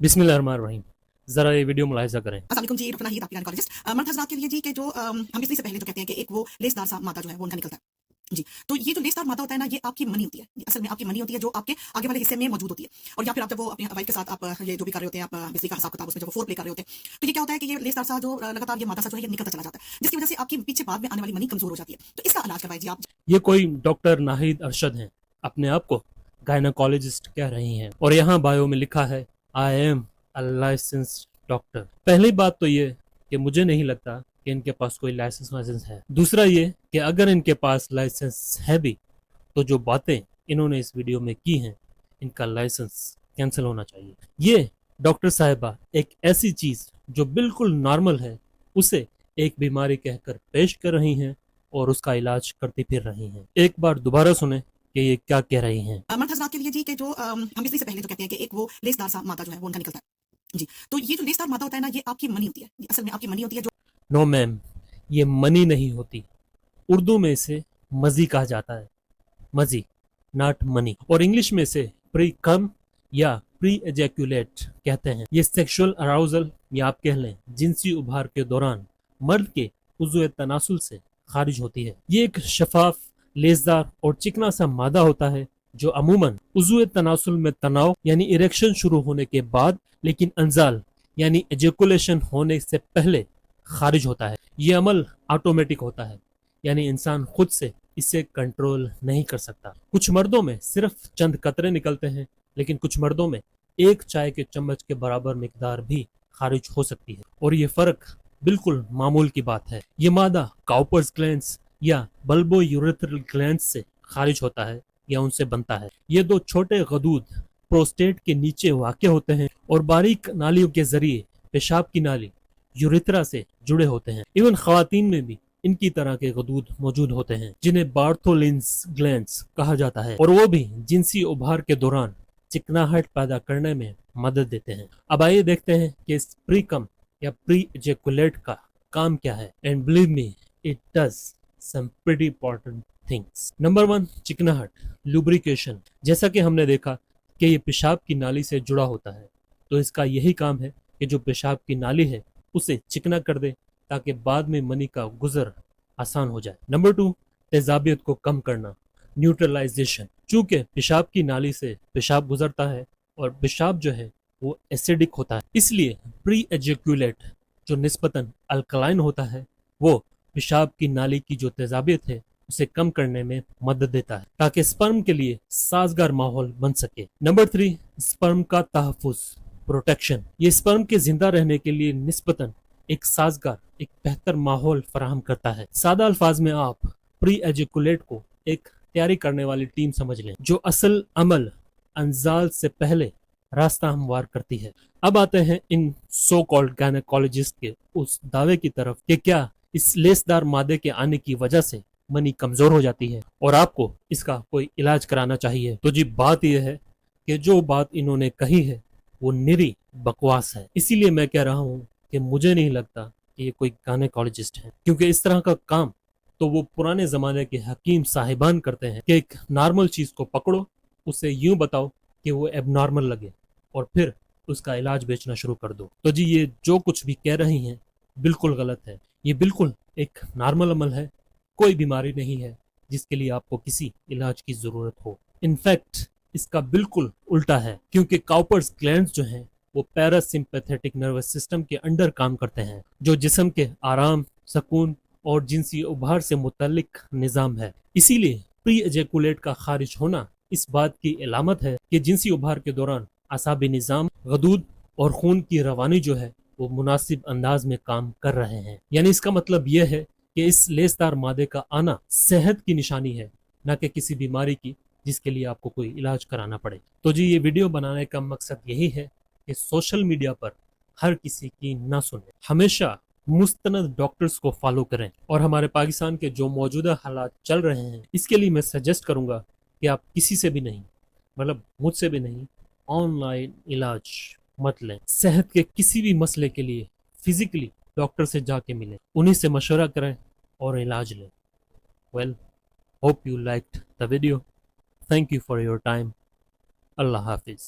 बिस्मिल्लाहिर्रहमानिर्रहीम। ज़रा ये वीडियो मुलाहिज़ा करें। अस्सलाम वालेकुम जी, डॉक्टर नाहिद आपकी गायनेकोलॉजिस्ट। मर्द हज़रात के लिए जी कि जो हम बिस्तर से पहले जो कहते हैं कि एक वो लेसदार सा मादा जो है वो उनका निकलता है। जी, तो ये जो लेसदार मादा होता है ना, ये आपकी मनी होती है। ये असल में आपकी मनी होती है जो आपके आगे वाले हिस्से में मौजूद होती है। और या फिर आप जब वो अपनी वाइफ के साथ आप ये जो भी कर रहे होते हैं, आप बिजली का हिसाब किताब उसमें जब वो फोर प्ले कर रहे होते हैं, तो ये क्या होता है कि ये लेसदार सा जो लगातार ये मादा सा जो है ये निकलता चला जाता है, जिसकी वजह से आपकी पीछे बाद में आने वाली मनी कमजोर हो जाती है। तो इसका इलाज करवाइए जी आप। ये कोई डॉक्टर नाहिद अरशद हैं, अपने आप को गायनेकोलॉजिस्ट कह रही हैं, और यहाँ बायो में लिखा है I am a licensed doctor. पहली बात तो ये कि मुझे नहीं लगता कि इनके पास कोई लाइसेंस है। दूसरा ये कि अगर इनके पास लाइसेंस है भी तो जो बातें इन्होंने इस वीडियो में की हैं, इनका लाइसेंस कैंसिल होना चाहिए। ये डॉक्टर साहिबा एक ऐसी चीज जो बिल्कुल नॉर्मल है उसे एक बीमारी कहकर पेश कर रही हैं और उसका इलाज करती फिर रही हैं। एक बार दोबारा सुने कि ये क्या कह रही हैं। मर्द हज़रात के लिए जी कि जो हम बिस्तर से पहले जो कहते हैं कि एक वो लेसदार सा मादा जो है वो उनका निकलता है। जी, तो ये जो लेसदार मादा होता है ना, ये आपकी मनी होती है। ये असल में आपकी मनी होती है जो नो मैम, ये मनी नहीं होती। उर्दू में इसे मजी कहा जाता है, मजी, नॉट मनी। और इंग्लिश में इसे प्री कम या प्री एजैक्यूलेट कहते हैं। ये सेक्सुअल अराउजल या आप कह लें जिनसी उभार के दौरान मर्द के उज़्व तनासुल से खारिज होती है। ये एक शफाफ, लेजदार और चिकना सा मादा होता है जो अमूमन उज़्व तनासुल में तनाव यानी इरेक्शन शुरू होने के बाद, लेकिन अंजाल यानी एजैकुलेशन होने से पहले खारिज होता है। ये अमल ऑटोमेटिक होता है, यानी इंसान खुद से इसे कंट्रोल नहीं कर सकता। कुछ मर्दों में सिर्फ चंद कतरे निकलते हैं, लेकिन कुछ मर्दों में एक चाय के चम्मच के बराबर मिकदार भी खारिज हो सकती है, और ये फर्क बिल्कुल मामूल की बात है। ये मादा काउपर्स ग्लैंड्स या बल्बो यूरेथ्रल ग्लैंड्स से खारिज होता है या उनसे बनता है। ये दो छोटे गदूद प्रोस्टेट के नीचे वाक़े होते हैं और बारीक नालियों के जरिए पेशाब की नाली यूरेथ्रा से जुड़े होते हैं। इवन ख्वातीन में भी इनकी तरह के गदूद मौजूद होते हैं जिन्हें बार्थोलिन्स ग्लैंड्स कहा जाता है, और वो भी जिनसी उभार के दौरान चिकनाहट पैदा करने में मदद देते हैं। अब आइए देखते हैं कि इस प्री कम या प्री एजैकुलेट का काम क्या है। And believe me, it does some pretty important things. Number 1, चिकनाहट, लुब्रिकेशन। जैसा कि हमने देखा कि ये पेशाब की नाली से जुड़ा होता है, तो इसका यही काम है कि जो पेशाब की नाली है उसे चिकना कर दे ताकि बाद में मनी का गुजर आसान हो जाए। नंबर 2, तेजाबियत को कम करना, न्यूट्रलाइजेशन। चूंकि पेशाब की नाली से पेशाब गुजरता है और पेशाब जो है वो एसिडिक होता है, इसलिए प्री एजैकुलेट जो निस्बतन अल्कलाइन होता है वो पेशाब की नाली की जो तेजाबियत है उसे कम करने में मदद देता है ताकि स्पर्म के लिए साजगार माहौल बन सके। नंबर 3, स्पर्म का तहफ़्फ़ुज़, प्रोटेक्शन। ये स्पर्म के जिंदा रहने के लिए निस्बतन एक साजगार, एक बेहतर माहौल फराहम करता है। सादा अल्फाज में आप प्री एजैकुलेट को एक तैयारी करने वाली टीम समझ लें जो असल अमल अंजाल से पहले रास्ता हमवार करती है। अब आते हैं इन सो कॉल्ड गायनेकोलॉजिस्ट के उस दावे की तरफ कि क्या इस लेसदार मादे के आने की वजह से मनी कमजोर हो जाती है और आपको इसका कोई इलाज कराना चाहिए। तो जी बात यह है कि जो बात इन्होंने कही है वो निरी बकवास है। इसीलिए मैं कह रहा हूँ कि मुझे नहीं लगता कि ये कोई गायनेकोलॉजिस्ट है, क्योंकि इस तरह का काम तो वो पुराने जमाने के हकीम साहिबान करते हैं कि एक नॉर्मल चीज को पकड़ो, उसे यूं बताओ कि वो एबनॉर्मल लगे और फिर उसका इलाज बेचना शुरू कर दो। तो जी ये जो कुछ भी कह रही हैं बिल्कुल गलत है। ये बिल्कुल एक नॉर्मल अमल है, कोई बीमारी नहीं है जिसके लिए आपको किसी इलाज की जरूरत हो। इनफैक्ट इसका बिल्कुल उल्टा है, क्योंकि काउपर्स ग्लैंड्स जो हैं वो पैरासिम्पैथेटिक नर्वस सिस्टम के अंडर काम करते हैं, जो जिस्म के आराम, सुकून और जिनसी उभार से मुतल्लिक निज़ाम है। इसीलिए प्री एजैकुलेट का खारिज होना इस बात की अलामत है कि जिनसी उभार के दौरान असाबी निज़ाम, गदूद और खून की रवानी जो है वो मुनासिब अंदाज में काम कर रहे हैं। यानी इसका मतलब यह है कि इस लेसदार मादे का आना सेहत की निशानी है, न कि किसी बीमारी की जिसके लिए आपको कोई इलाज कराना पड़े। तो जी ये वीडियो बनाने का मकसद यही है कि सोशल मीडिया पर हर किसी की ना सुने, हमेशा मुस्तनद डॉक्टर्स को फॉलो करें। और हमारे पाकिस्तान के जो मौजूदा हालात चल रहे हैं इसके लिए मैं सजेस्ट करूंगा कि आप किसी से भी नहीं, मतलब मुझसे भी नहीं, ऑनलाइन इलाज मत लें। सेहत के किसी भी मसले के लिए फिजिकली डॉक्टर से जाके मिलें, उन्हीं से मशवरा करें और इलाज लें। Well, hope you liked the video. Thank you for your time. Allah Hafiz.